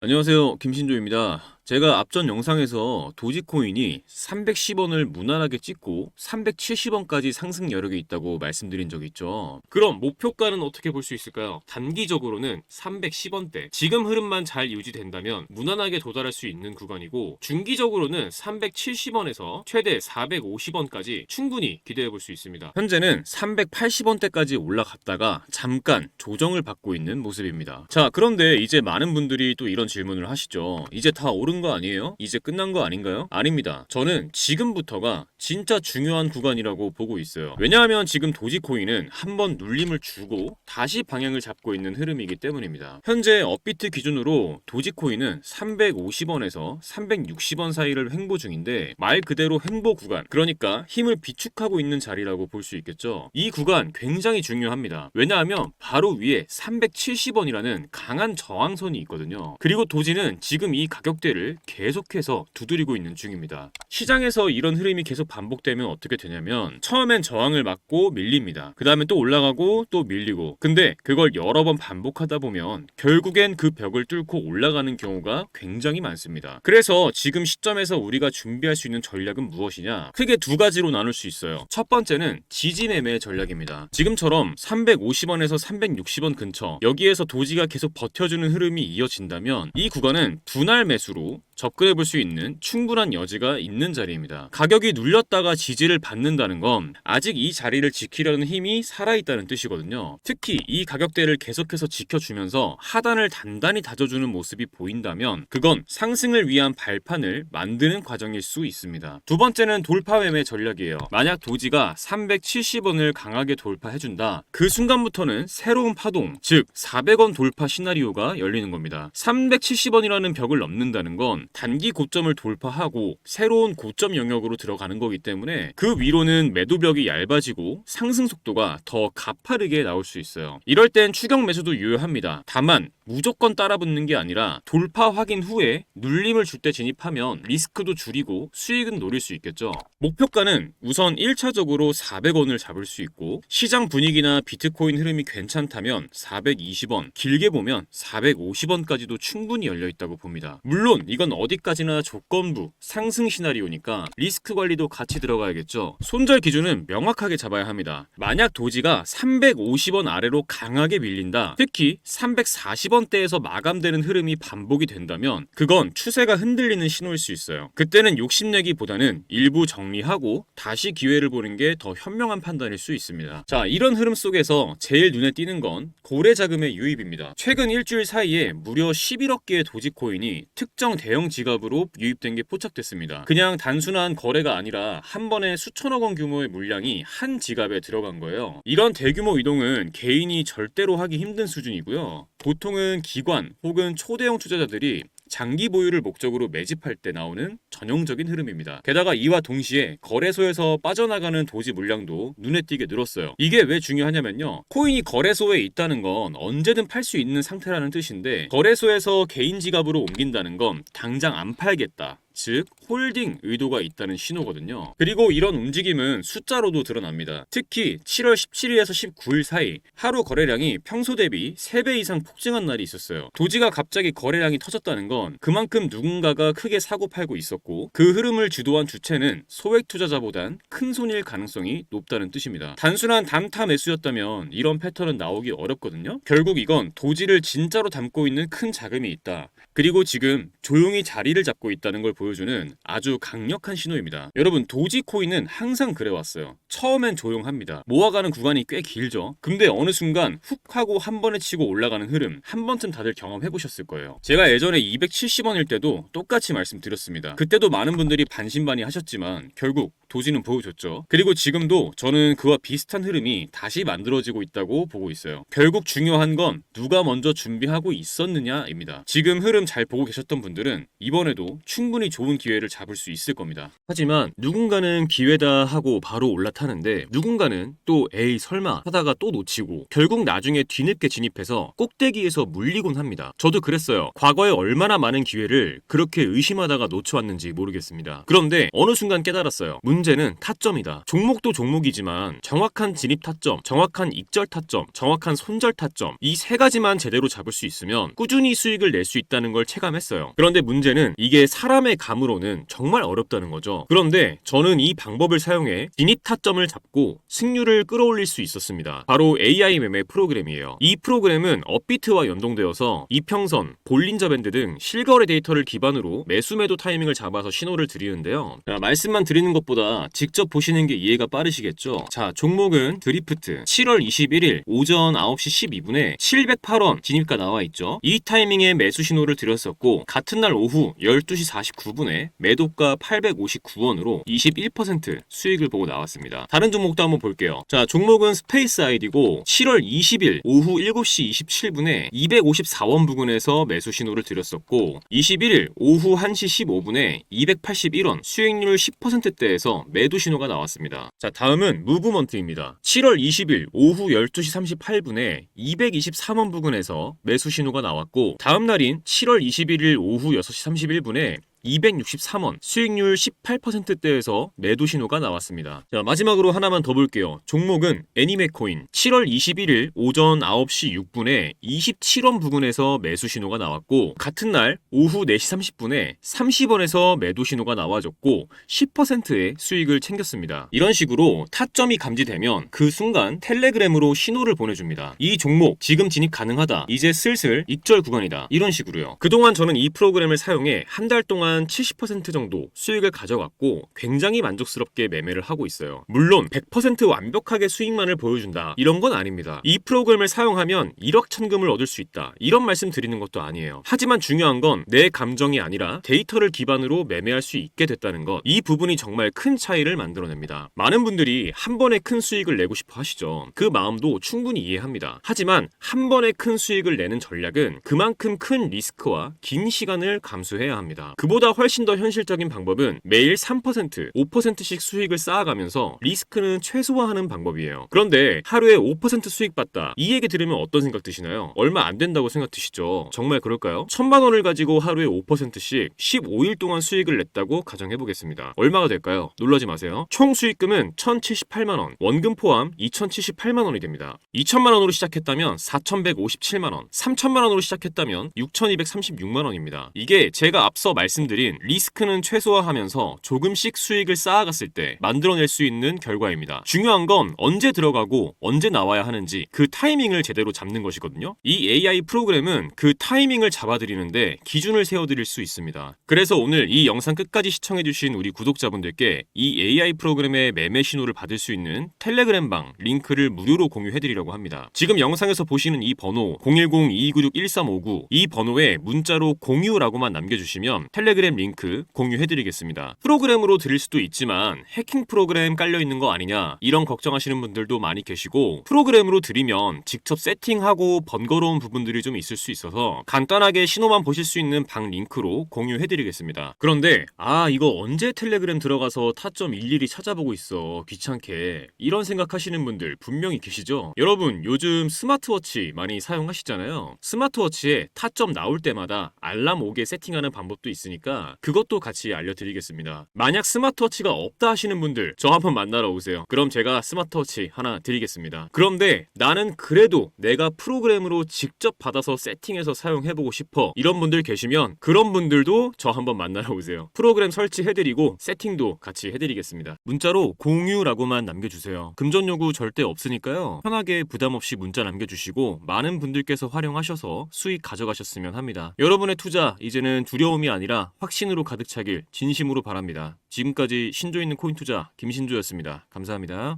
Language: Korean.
안녕하세요. 김신조입니다. 제가 앞전 영상에서 도지코인이 310원을 무난하게 찍고 370원까지 상승 여력이 있다고 말씀드린 적 있죠. 그럼 목표가는 어떻게 볼 수 있을까요? 단기적으로는 310원대. 지금 흐름만 잘 유지된다면 무난하게 도달할 수 있는 구간이고, 중기적으로는 370원에서 최대 450원까지 충분히 기대해 볼 수 있습니다. 현재는 380원대까지 올라갔다가 잠깐 조정을 받고 있는 모습입니다. 자, 그런데 이제 많은 분들이 또 이런 질문을 하시죠. 이제 다 오른 거 아니에요? 이제 끝난 거 아닌가요? 아닙니다. 저는 지금부터가 진짜 중요한 구간이라고 보고 있어요. 왜냐하면 지금 도지코인은 한번 눌림을 주고 다시 방향을 잡고 있는 흐름이기 때문입니다. 현재 업비트 기준으로 도지코인은 350원에서 360원 사이를 횡보 중인데, 말 그대로 횡보 구간, 그러니까 힘을 비축하고 있는 자리라고 볼 수 있겠죠. 이 구간 굉장히 중요합니다. 왜냐하면 바로 위에 370원이라는 강한 저항선이 있거든요. 그리고 도지는 지금 이 가격대를 계속해서 두드리고 있는 중입니다. 시장에서 이런 흐름이 계속 반복되면 어떻게 되냐면, 처음엔 저항을 맞고 밀립니다. 그 다음에 또 올라가고 또 밀리고, 근데 그걸 여러 번 반복하다 보면 결국엔 그 벽을 뚫고 올라가는 경우가 굉장히 많습니다. 그래서 지금 시점에서 우리가 준비할 수 있는 전략은 무엇이냐? 크게 두 가지로 나눌 수 있어요. 첫 번째는 지지매매 전략입니다. 지금처럼 350원에서 360원 근처, 여기에서 도지가 계속 버텨주는 흐름이 이어진다면 이 구간은 분할 매수로 접근해 볼 수 있는 충분한 여지가 있는 자리입니다. 가격이 눌렸다가 지지를 받는다는 건 아직 이 자리를 지키려는 힘이 살아있다는 뜻이거든요. 특히 이 가격대를 계속해서 지켜주면서 하단을 단단히 다져주는 모습이 보인다면 그건 상승을 위한 발판을 만드는 과정일 수 있습니다. 두 번째는 돌파 매매 전략이에요. 만약 도지가 370원을 강하게 돌파해준다, 그 순간부터는 새로운 파동, 즉 400원 돌파 시나리오가 열리는 겁니다. 370원이라는 벽을 넘는다는 건 단기 고점을 돌파하고 새로운 고점 영역으로 들어가는 거기 때문에 그 위로는 매도벽이 얇아지고 상승 속도가 더 가파르게 나올 수 있어요. 이럴 땐 추격 매수도 유효합니다. 다만 무조건 따라붙는 게 아니라 돌파 확인 후에 눌림을 줄 때 진입하면 리스크도 줄이고 수익은 노릴 수 있겠죠. 목표가는 우선 1차적으로 400원을 잡을 수 있고, 시장 분위기나 비트코인 흐름이 괜찮다면 420원, 길게 보면 450원까지도 충분히 열려있다고 봅니다. 물론 이건 어디까지나 조건부 상승 시나리오니까 리스크 관리도 같이 들어가야겠죠. 손절 기준은 명확하게 잡아야 합니다. 만약 도지가 350원 아래로 강하게 밀린다, 특히 340원대에서 마감되는 흐름이 반복이 된다면 그건 추세가 흔들리는 신호일 수 있어요. 그때는 욕심내기보다는 일부 정리하고 다시 기회를 보는 게 더 현명한 판단일 수 있습니다. 자, 이런 흐름 속에서 제일 눈에 띄는 건 고래 자금의 유입입니다. 최근 일주일 사이에 무려 11억 개의 도지코인이 특정 대형 지갑으로 유입된 게 포착됐습니다. 그냥 단순한 거래가 아니라 한 번에 수천억 원 규모의 물량이 한 지갑에 들어간 거예요. 이런 대규모 이동은 개인이 절대로 하기 힘든 수준이고요. 보통은 기관 혹은 초대형 투자자들이 장기 보유를 목적으로 매집할 때 나오는 전형적인 흐름입니다. 게다가 이와 동시에 거래소에서 빠져나가는 도지 물량도 눈에 띄게 늘었어요. 이게 왜 중요하냐면요, 코인이 거래소에 있다는 건 언제든 팔 수 있는 상태라는 뜻인데, 거래소에서 개인 지갑으로 옮긴다는 건 당장 안 팔겠다, 즉 홀딩 의도가 있다는 신호거든요. 그리고 이런 움직임은 숫자로도 드러납니다. 특히 7월 17일에서 19일 사이 하루 거래량이 평소 대비 3배 이상 폭증한 날이 있었어요. 도지가 갑자기 거래량이 터졌다는 건 그만큼 누군가가 크게 사고 팔고 있었고, 그 흐름을 주도한 주체는 소액 투자자보단 큰 손일 가능성이 높다는 뜻입니다. 단순한 담타 매수였다면 이런 패턴은 나오기 어렵거든요. 결국 이건 도지를 진짜로 담고 있는 큰 자금이 있다, 그리고 지금 조용히 자리를 잡고 있다는 걸 보여주는 아주 강력한 신호입니다. 여러분, 도지코인은 항상 그래왔어요. 처음엔 조용합니다. 모아가는 구간이 꽤 길죠. 근데 어느 순간 훅 하고 한 번에 치고 올라가는 흐름, 한 번쯤 다들 경험해보셨을 거예요. 제가 예전에 270원일 때도 똑같이 말씀드렸습니다. 그때도 많은 분들이 반신반의 하셨지만 결국 도지는 보여줬죠. 그리고 지금도 저는 그와 비슷한 흐름이 다시 만들어지고 있다고 보고 있어요. 결국 중요한 건 누가 먼저 준비하고 있었느냐입니다. 지금 흐름 잘 보고 계셨던 분들은 이번에도 충분히 충분히 좋은 기회를 잡을 수 있을 겁니다. 하지만 누군가는 기회다 하고 바로 올라타는데 누군가는 또 에이 설마 하다가 또 놓치고 결국 나중에 뒤늦게 진입해서 꼭대기에서 물리곤 합니다. 저도 그랬어요. 과거에 얼마나 많은 기회를 그렇게 의심하다가 놓쳐왔는지 모르겠습니다. 그런데 어느 순간 깨달았어요. 문제는 타점이다. 종목도 종목이지만 정확한 진입 타점, 정확한 익절 타점, 정확한 손절 타점 이 세 가지만 제대로 잡을 수 있으면 꾸준히 수익을 낼 수 있다는 걸 체감했어요. 그런데 문제는 이게 사람의 감으로는 정말 어렵다는 거죠. 그런데 저는 이 방법을 사용해 진입 타점을 잡고 승률을 끌어올릴 수 있었습니다. 바로 AI 매매 프로그램이에요. 이 프로그램은 업비트와 연동되어서 이평선, 볼린저 밴드 등 실거래 데이터를 기반으로 매수 매도 타이밍을 잡아서 신호를 드리는데요. 자, 말씀만 드리는 것보다 직접 보시는 게 이해가 빠르시겠죠? 자, 종목은 드리프트 7월 21일 오전 9시 12분에 708원 진입가 나와 있죠. 이 타이밍에 매수 신호를 드렸었고 같은 날 오후 12시 49분에 매도가 859원으로 21% 수익을 보고 나왔습니다. 다른 종목도 한번 볼게요. 자, 종목은 스페이스 아이디고 7월 20일 오후 7시 27분에 254원 부근에서 매수 신호를 드렸었고 21일 오후 1시 15분에 281원 수익률 10%대에서 매도 신호가 나왔습니다. 자, 다음은 무브먼트입니다. 7월 20일 오후 12시 38분에 223원 부근에서 매수 신호가 나왔고 다음 날인 7월 21일 오후 6시 31분에 263원 수익률 18%대에서 매도 신호가 나왔습니다. 자, 마지막으로 하나만 더 볼게요. 종목은 애니메코인 7월 21일 오전 9시 6분에 27원 부근에서 매수 신호가 나왔고 같은 날 오후 4시 30분에 30원에서 매도 신호가 나와줬고 10%의 수익을 챙겼습니다. 이런 식으로 타점이 감지되면 그 순간 텔레그램으로 신호를 보내줍니다. 이 종목 지금 진입 가능하다. 이제 슬슬 익절 구간이다. 이런 식으로요. 그동안 저는 이 프로그램을 사용해 한 달 동안 70% 정도 수익을 가져갔고 굉장히 만족스럽게 매매를 하고 있어요. 물론 100% 완벽하게 수익만을 보여준다 이런 건 아닙니다. 이 프로그램을 사용하면 1억 천금을 얻을 수 있다 이런 말씀 드리는 것도 아니에요. 하지만 중요한 건 내 감정이 아니라 데이터를 기반으로 매매할 수 있게 됐다는 것, 이 부분이 정말 큰 차이를 만들어냅니다. 많은 분들이 한 번에 큰 수익을 내고 싶어 하시죠. 그 마음도 충분히 이해합니다. 하지만 한 번에 큰 수익을 내는 전략은 그만큼 큰 리스크와 긴 시간을 감수해야 합니다. 그보다 훨씬 더 현실적인 방법은 매일 3%, 5%씩 수익을 쌓아가면서 리스크는 최소화하는 방법이에요. 그런데 하루에 5% 수익 봤다. 이 얘기 들으면 어떤 생각 드시나요? 얼마 안 된다고 생각 드시죠? 정말 그럴까요? 1000만 원을 가지고 하루에 5%씩 15일 동안 수익을 냈다고 가정해보겠습니다. 얼마가 될까요? 놀라지 마세요. 총 수익금은 1078만 원, 원금 포함 2078만 원이 됩니다. 2000만 원으로 시작했다면 4157만 원, 3000만 원으로 시작했다면 6236만 원입니다. 이게 제가 앞서 말씀드린 리스크는 최소화하면서 조금씩 수익을 쌓아갔을 때 만들어낼 수 있는 결과입니다. 중요한 건 언제 들어가고 언제 나와야 하는지 그 타이밍을 제대로 잡는 것이거든요. 이 AI 프로그램은 그 타이밍을 잡아드리는데 기준을 세워드릴 수 있습니다. 그래서 오늘 이 영상 끝까지 시청해주신 우리 구독자분들께 이 AI 프로그램의 매매 신호를 받을 수 있는 텔레그램방 링크를 무료로 공유해드리려고 합니다. 지금 영상에서 보시는 이 번호 010-2296-1359 이 번호에 문자로 공유라고만 남겨주시면 텔레그램 링크 공유해드리겠습니다. 프로그램으로 드릴 수도 있지만 해킹 프로그램 깔려있는 거 아니냐 이런 걱정하시는 분들도 많이 계시고 프로그램으로 드리면 직접 세팅하고 번거로운 부분들이 좀 있을 수 있어서 간단하게 신호만 보실 수 있는 방 링크로 공유해드리겠습니다. 그런데 이거 언제 텔레그램 들어가서 타점 일일이 찾아보고 있어 귀찮게 이런 생각하시는 분들 분명히 계시죠? 여러분 요즘 스마트워치 많이 사용하시잖아요. 스마트워치에 타점 나올 때마다 알람 오게 세팅하는 방법도 있으니까 그것도 같이 알려드리겠습니다. 만약 스마트워치가 없다 하시는 분들 저 한번 만나러 오세요. 그럼 제가 스마트워치 하나 드리겠습니다. 그런데 나는 그래도 내가 프로그램으로 직접 받아서 세팅해서 사용해보고 싶어 이런 분들 계시면 그런 분들도 저 한번 만나러 오세요. 프로그램 설치해드리고 세팅도 같이 해드리겠습니다. 문자로 공유라고만 남겨주세요. 금전 요구 절대 없으니까요. 편하게 부담없이 문자 남겨주시고 많은 분들께서 활용하셔서 수익 가져가셨으면 합니다. 여러분의 투자 이제는 두려움이 아니라 확신으로 가득 차길 진심으로 바랍니다. 지금까지 신조 있는 코인 투자 김신조였습니다. 감사합니다.